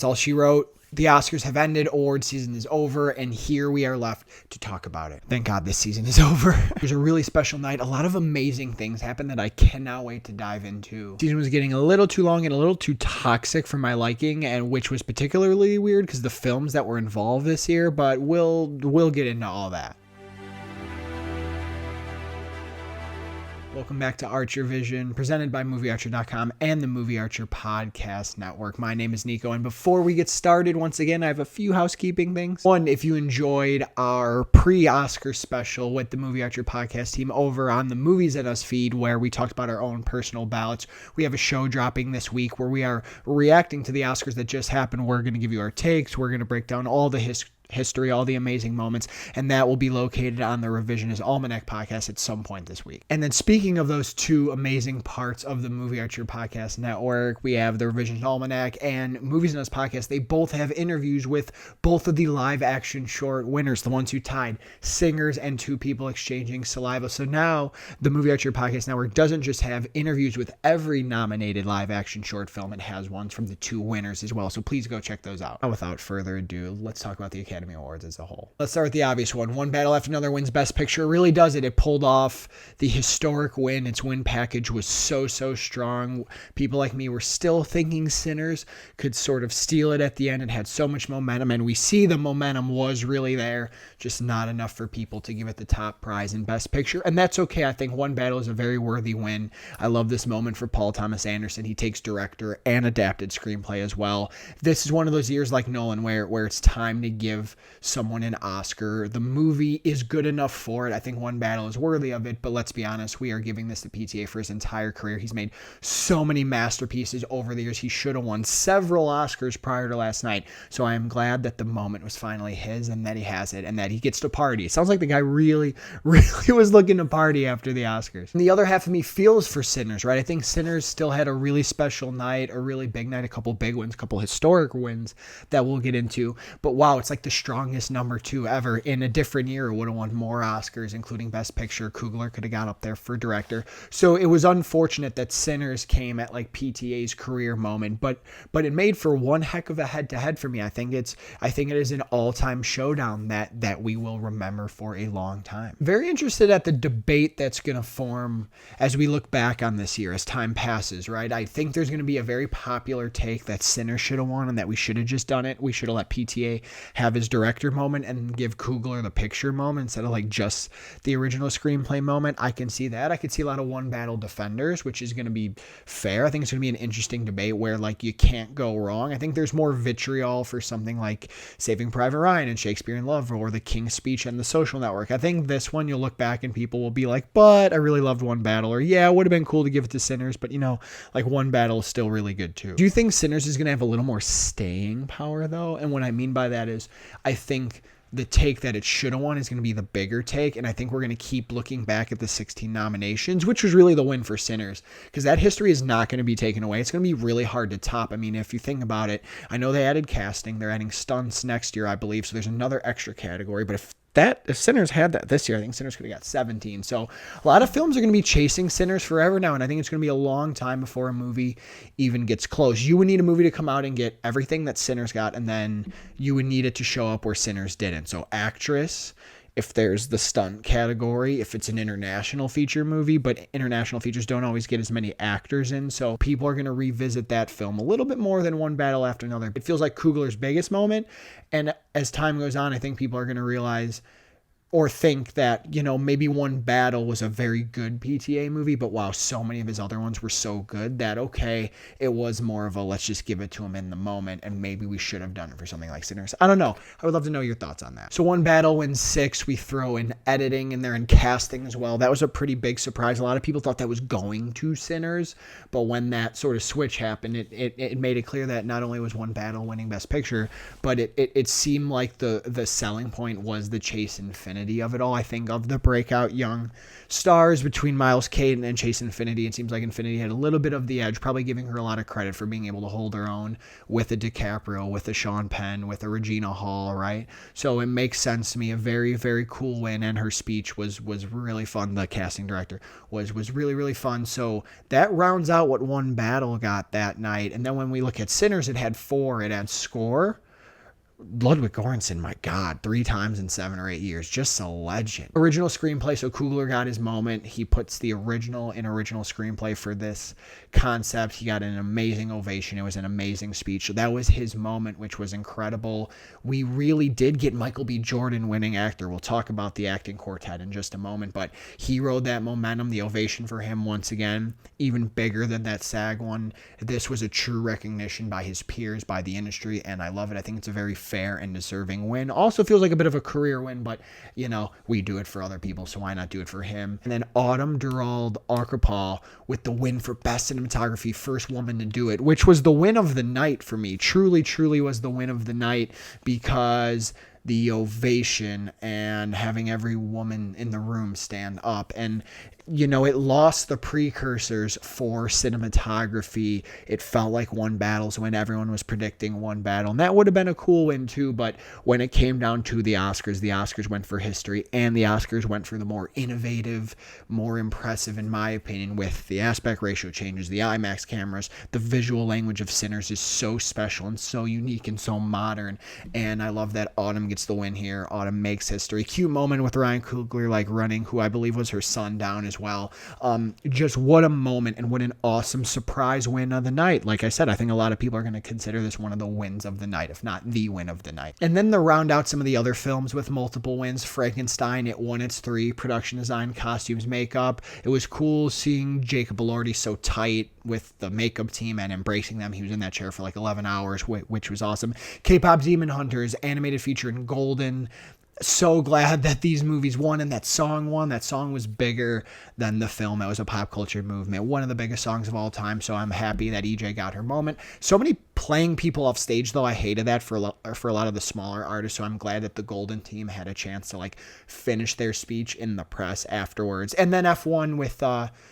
That's all she wrote. The Oscars have ended, award season is over, and here we are left to talk about it. Thank God this season is over. It was a really special night. A lot of amazing things happened that I cannot wait to dive into. The season was getting a little too long and a little too toxic for my liking, and which was particularly weird because the films that were involved this year, but we'll get into all that. Welcome back to Archer Vision, presented by MovieArcher.com and the Movie Archer Podcast Network. My name is Nico, and before we get started, once again, I have a few housekeeping things. One, if you enjoyed our pre-Oscar special with the Movie Archer Podcast team over on the Movies at Us feed, where we talked about our own personal ballots, we have a show dropping this week where we are reacting to the Oscars that just happened. We're going to give you our takes. We're going to break down all the history, all the amazing moments, and that will be located on the Revisionist Almanac podcast at some point this week. And then speaking of those two amazing parts of the Movie Archer Podcast Network, we have the Revisionist Almanac and Movies and Us podcast. They both have interviews with both of the live action short winners, the ones who tied, singers and two people exchanging saliva. So now the Movie Archer Podcast Network doesn't just have interviews with every nominated live action short film, it has ones from the two winners as well. So please go check those out. Now, without further ado, let's talk about the Academy Awards as a whole. Let's start with the obvious one. One Battle After Another wins Best Picture. It really does it. It pulled off the historic win. Its win package was so strong. People like me were still thinking Sinners could sort of steal it at the end. It had so much momentum, and we see the momentum was really there, just not enough for people to give it the top prize in Best Picture, and that's okay. I think One Battle is a very worthy win. I love this moment for Paul Thomas Anderson. He takes director and adapted screenplay as well. This is one of those years like Nolan where it's time to give someone an Oscar. The movie is good enough for it. I think One Battle is worthy of it, but let's be honest, we are giving this to PTA for his entire career. He's made so many masterpieces over the years. He should have won several Oscars prior to last night, so I am glad that the moment was finally his and that he has it and that he gets to party. It sounds like the guy really was looking to party after the Oscars. And the other half of me feels for Sinners, right? I think Sinners still had a really special night, a really big night, a couple big wins, a couple historic wins that we'll get into, but wow, it's like the strongest number 2 ever. In a different year, it would have won more Oscars, including Best Picture. Coogler could have got up there for director. So it was unfortunate that Sinners came at like PTA's career moment, but it made for one heck of a head-to-head for me. I think it is an all-time showdown that we will remember for a long time. Very interested at the debate that's going to form as we look back on this year as time passes, right? I think there's going to be a very popular take that Sinners should have won and that we should have just done it. We should have let PTA have his director moment and give Coogler the picture moment instead of like just the original screenplay moment. I can see that. I could see a lot of One Battle defenders, which is going to be fair. I think it's going to be an interesting debate where like you can't go wrong. I think there's more vitriol for something like Saving Private Ryan and Shakespeare in Love or The King's Speech and The Social Network. I think this one you'll look back and people will be like, but I really loved One Battle, or yeah, it would have been cool to give it to Sinners, but you know, like One Battle is still really good too. Do you think Sinners is going to have a little more staying power though? And what I mean by that is I think the take that it should have won is going to be the bigger take, and I think we're going to keep looking back at the 16 nominations, which was really the win for Sinners, because that history is not going to be taken away. It's going to be really hard to top. I mean, if you think about it, I know they added casting. They're adding stunts next year, I believe, so there's another extra category, but if Sinners had that this year, I think Sinners could have got 17. So a lot of films are going to be chasing Sinners forever now, and I think it's going to be a long time before a movie even gets close. You would need a movie to come out and get everything that Sinners got, and then you would need it to show up where Sinners didn't. So actress, if there's the stunt category, if it's an international feature movie, but international features don't always get as many actors in, so people are going to revisit that film a little bit more than One Battle After Another. It feels like Coogler's biggest moment, and as time goes on, I think people are going to realize or think that, you know, maybe One Battle was a very good PTA movie, but wow, so many of his other ones were so good that, okay, it was more of a let's just give it to him in the moment, and maybe we should have done it for something like Sinners. I don't know. I would love to know your thoughts on that. So One Battle wins 6. We throw in editing in there and casting as well. That was a pretty big surprise. A lot of people thought that was going to Sinners, but when that sort of switch happened, it made it clear that not only was One Battle winning Best Picture, but it seemed like the selling point was the chase and finish Infinity of it all. I think of the breakout young stars between Miles Kate and Chase Infinity. It seems like Infinity had a little bit of the edge, probably giving her a lot of credit for being able to hold her own with a DiCaprio, with a Sean Penn, with a Regina Hall, right? So it makes sense to me. A very, very cool win, and her speech was really fun. The casting director was really, really fun. So that rounds out what One Battle got that night. And then when we look at Sinners, it had 4. It had score. Ludwig Göransson, my God, 3 times in 7 or 8 years. Just a legend. Original screenplay, so Coogler got his moment. He puts the original screenplay for this concept. He got an amazing ovation. It was an amazing speech. So that was his moment, which was incredible. We really did get Michael B. Jordan winning actor. We'll talk about the acting quartet in just a moment, but he rode that momentum. The ovation for him, once again, even bigger than that SAG one. This was a true recognition by his peers, by the industry, and I love it. I think it's a very fair and deserving win. Also feels like a bit of a career win, but we do it for other people, so why not do it for him? And then Autumn Durald Archipel with the win for best cinematography, first woman to do it, which was the win of the night for me. Truly was the win of the night, because the ovation and having every woman in the room stand up, and it lost the precursors for cinematography. It felt like One Battle's when everyone was predicting One Battle, and that would have been a cool win too. But when it came down to the Oscars went for history, and the Oscars went for the more innovative, more impressive, in my opinion, with the aspect ratio changes, the IMAX cameras. The visual language of Sinners is so special and so unique and so modern, and I love that Autumn gets the win here. Autumn makes history. Cute moment with Ryan Coogler running, who I believe was her son, down as well. Just what a moment, and what an awesome surprise win of the night. Like I said, I think a lot of people are going to consider this one of the wins of the night, if not the win of the night. And then to round out some of the other films with multiple wins, Frankenstein, it won its 3: production design, costumes, makeup. It was cool seeing Jacob Elordi so tight with the makeup team and embracing them. He was in that chair for like 11 hours, which was awesome. K-Pop Demon Hunters, animated feature in Golden. So glad that these movies won and that song won. That song was bigger than the film. It was a pop culture movement, one of the biggest songs of all time. So I'm happy that EJ got her moment. So many playing people off stage, though. I hated that for a lot of the smaller artists. So I'm glad that the Golden team had a chance to finish their speech in the press afterwards. And then F1 with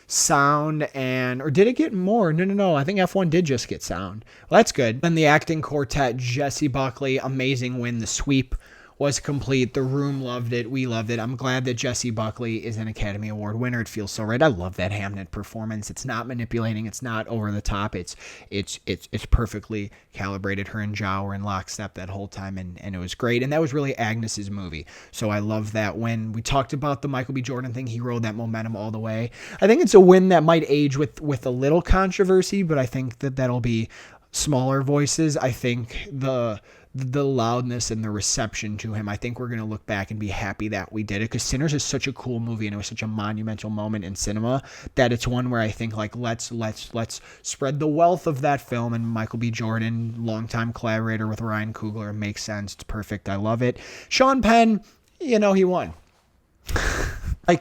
sound, or did it get more? No. I think F1 did just get sound. Well, that's good. Then the acting quartet, Jessie Buckley, amazing win. The sweep was complete. The room loved it. We loved it. I'm glad that Jessie Buckley is an Academy Award winner. It feels so right. I love that Hamnet performance. It's not manipulating. It's not over the top. It's perfectly calibrated. Her and Zhao were in lockstep that whole time, and it was great. And that was really Agnes's movie. So I love that. When we talked about the Michael B. Jordan thing, he rode that momentum all the way. I think it's a win that might age with a little controversy, but I think that'll be smaller voices. I think the loudness and the reception to him, I think we're going to look back and be happy that we did it, because Sinners is such a cool movie and it was such a monumental moment in cinema that it's one where I think let's spread the wealth of that film. And Michael B. Jordan, longtime collaborator with Ryan Coogler, makes sense. It's perfect. I love it. Sean Penn, he won.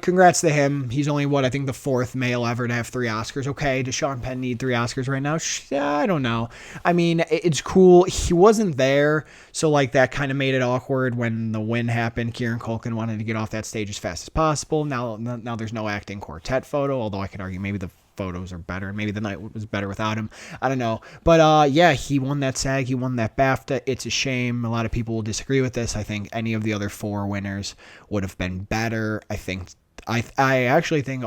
Congrats to him. He's only, I think the 4th male ever to have 3 Oscars. Okay, does Sean Penn need 3 Oscars right now? I don't know. I mean, it's cool. He wasn't there, so that kind of made it awkward when the win happened. Kieran Culkin wanted to get off that stage as fast as possible. Now there's no acting quartet photo, although I could argue maybe the photos are better. Maybe the night was better without him. I don't know. But yeah, he won that SAG. He won that BAFTA. It's a shame. A lot of people will disagree with this. I think any of the other 4 winners would have been better. I actually think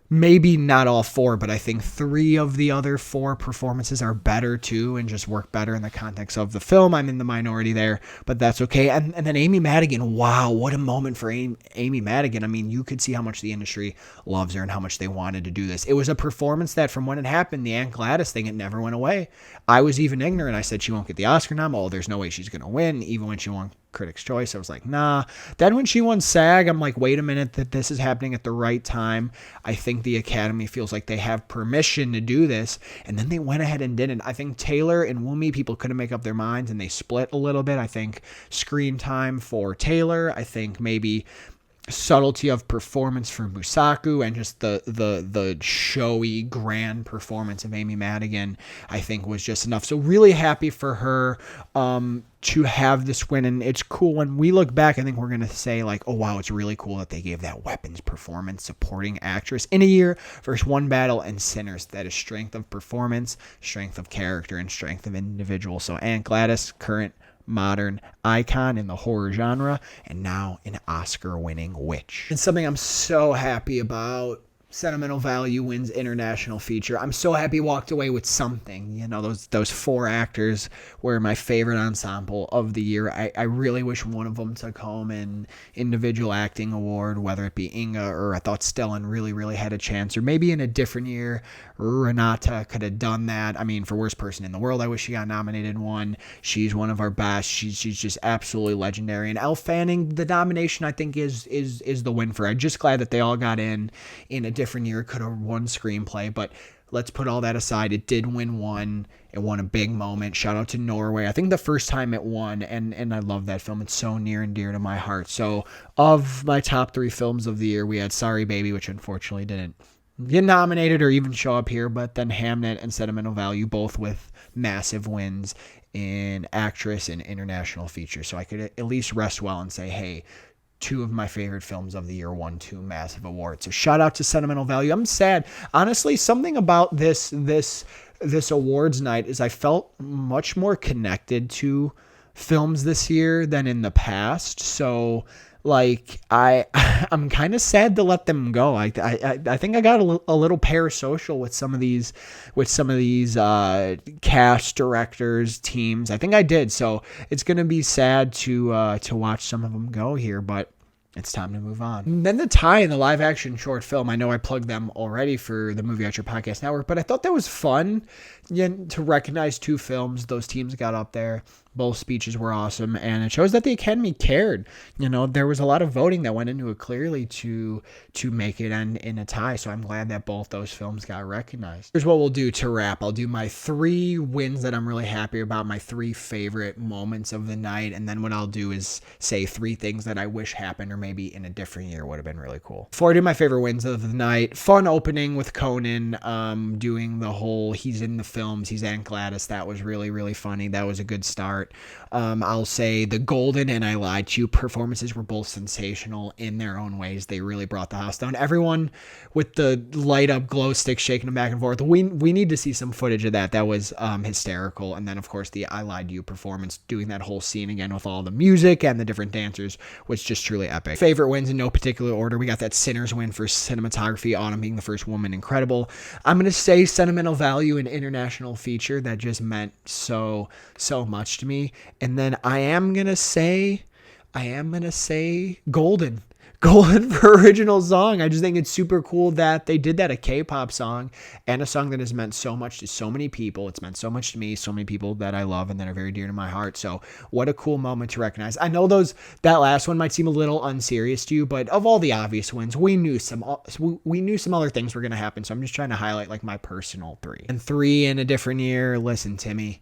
maybe not all 4, but I think 3 of the other 4 performances are better too and just work better in the context of the film. I'm in the minority there, but that's okay. And then Amy Madigan, wow, what a moment for Amy Madigan. I mean, you could see how much the industry loves her and how much they wanted to do this. It was a performance that from when it happened, the Aunt Gladys thing, it never went away. I was even ignorant. I said she won't get the Oscar nom. Oh, there's no way she's going to win, even when she won Critics' Choice. I was like, nah. Then when she won SAG, I'm like, wait a minute, that this is happening at the right time. I think the Academy feels like they have permission to do this, and then they went ahead and did it. I think Taylor and Wumi, people couldn't make up their minds, and they split a little bit. I think screen time for Taylor, I think maybe subtlety of performance for Musaku and just the showy grand performance of Amy Madigan, I think was just enough. So really happy for her to have this win. And it's cool when we look back, I think we're going to say like, oh wow, it's really cool that they gave that Weapons performance supporting actress in a year versus One Battle and Sinners. That is strength of performance, strength of character, and strength of individual. So Aunt Gladys, current modern icon in the horror genre, and now an Oscar-winning witch. And something I'm so happy about. Sentimental Value wins international feature. I'm so happy walked away with something. You know, those 4 actors were my favorite ensemble of the year. I really wish one of them took home an individual acting award, whether it be Inga or I thought Stellan really had a chance, or maybe in a different year, Renata could have done that. I mean, for Worst Person in the World, I wish she got nominated one. She's one of our best. She's just absolutely legendary. And Elle Fanning, the nomination I think is the win for her. I'm just glad that they all got in a different year. Could have won screenplay, but let's put all that aside. It did win one. It won a big moment. Shout out to Norway. I think the first time it won, and I love that film. It's so near and dear to my heart. So of my top 3 films of the year, we had Sorry Baby, which unfortunately didn't get nominated or even show up here, but then Hamnet and Sentimental Value, both with massive wins in actress and international features. So I could at least rest well and say, hey, 2 of my favorite films of the year won 2 massive awards. So shout out to Sentimental Value. I'm sad. Honestly, something about this awards night is I felt much more connected to films this year than in the past. So like I'm kind of sad to let them go. I think I got a little parasocial with some of these cast, directors, teams. I think I did. So it's gonna be sad to watch some of them go here, but it's time to move on. And then the tie in the live action short film. I know I plugged them already for the Movie Archer Podcast Network, but I thought that was fun to recognize 2 films. Those teams got up there. Both speeches were awesome, and it shows that the Academy cared. You know, there was a lot of voting that went into it clearly to make it end in a tie, so I'm glad that both those films got recognized. Here's what we'll do to wrap. I'll do my 3 wins that I'm really happy about, my 3 favorite moments of the night, and then what I'll do is say 3 things that I wish happened or maybe in a different year would have been really cool. Before I do my favorite wins of the night, fun opening with Conan doing the whole he's in the films, he's Aunt Gladys. That was really funny. That was a good start. I'll say the Golden and I Lied to You performances were both sensational in their own ways. They really brought the house down. Everyone with the light up glow sticks shaking them back and forth. We need to see some footage of that. That was hysterical. And then of course the I Lied to You performance, doing that whole scene again with all the music and the different dancers, was just truly epic. Favorite wins in no particular order. We got that Sinners win for cinematography, Autumn being the first woman, incredible. I'm gonna say Sentimental Value and international feature. That just meant so much to me. And then I am gonna say Golden for original song. I just think it's super cool that they did that, a K-pop song and a song that has meant so much to so many people. It's meant so much to me, so many people that I love and that are very dear to my heart. So what a cool moment to recognize. I know that last one might seem a little unserious to you, but of all the obvious wins, we knew some other things were going to happen. So I'm just trying to highlight like my personal 3. And 3 in a different year. Listen, Timmy,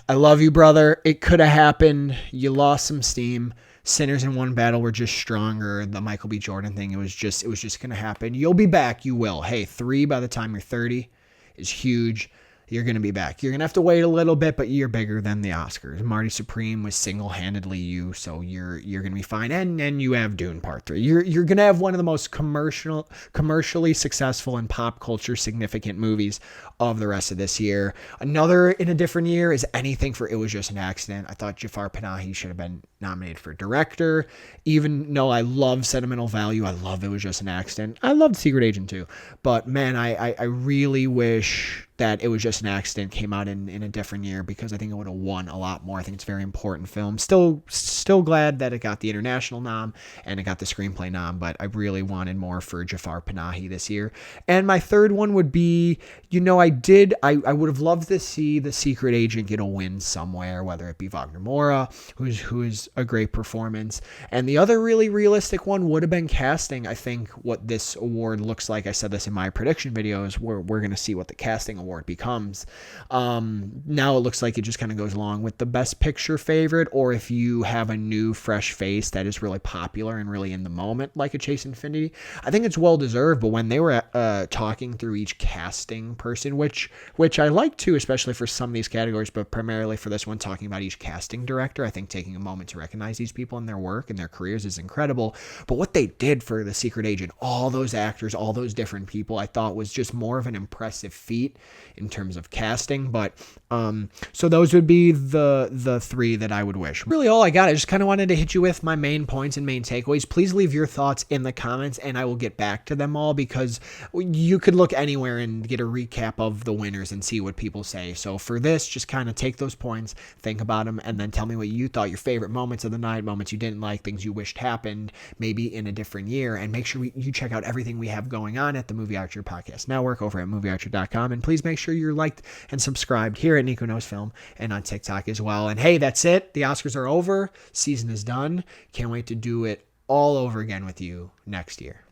I love you, brother. It could have happened. You lost some steam. Sinners and One Battle were just stronger. The Michael B. Jordan thing, it was just going to happen. You'll be back. You will. Hey, 3 by the time you're 30 is huge. You're going to be back. You're going to have to wait a little bit, but you're bigger than the Oscars. Marty Supreme was single-handedly you, so you're going to be fine. And then you have Dune Part 3. You're going to have one of the most commercially successful and pop culture significant movies of the rest of this year. Another in a different year is anything for It Was Just an Accident. I thought Jafar Panahi should have been nominated for director. Even though I love Sentimental Value, I love It Was Just an Accident. I loved Secret Agent too. But man, I really wish that It Was Just an Accident came out in a different year, because I think it would have won a lot more. I think it's a very important film. Still glad that it got the international nom and it got the screenplay nom, but I really wanted more for Jafar Panahi this year. And my third one would be, I would have loved to see The Secret Agent get a win somewhere, whether it be Wagner Moura, who is a great performance. And the other really realistic one would have been casting. I think what this award looks like, I said this in my prediction videos, we're going to see what the casting award award becomes. Now it looks like it just kind of goes along with the best picture favorite, or if you have a new fresh face that is really popular and really in the moment, like a Chase Infinity. I think it's well deserved, but when they were talking through each casting person, which I like too, especially for some of these categories, but primarily for this one, talking about each casting director, I think taking a moment to recognize these people and their work and their careers is incredible. But what they did for The Secret Agent, all those actors, all those different people, I thought was just more of an impressive feat in terms of casting. But so those would be the three that I would wish. Really all I got. I just kind of wanted to hit you with my main points and main takeaways. Please leave your thoughts in the comments and I will get back to them all, because you could look anywhere and get a recap of the winners and see what people say. So for this, just kind of take those points, think about them, and then tell me what you thought, your favorite moments of the night, moments you didn't like, things you wished happened maybe in a different year. And make sure you check out everything we have going on at the Movie Archer Podcast Network over at moviearcher.com. And please make sure you're liked and subscribed here at Nico Knows Film and on TikTok as well. And hey, that's it. The Oscars are over. Season is done. Can't wait to do it all over again with you next year.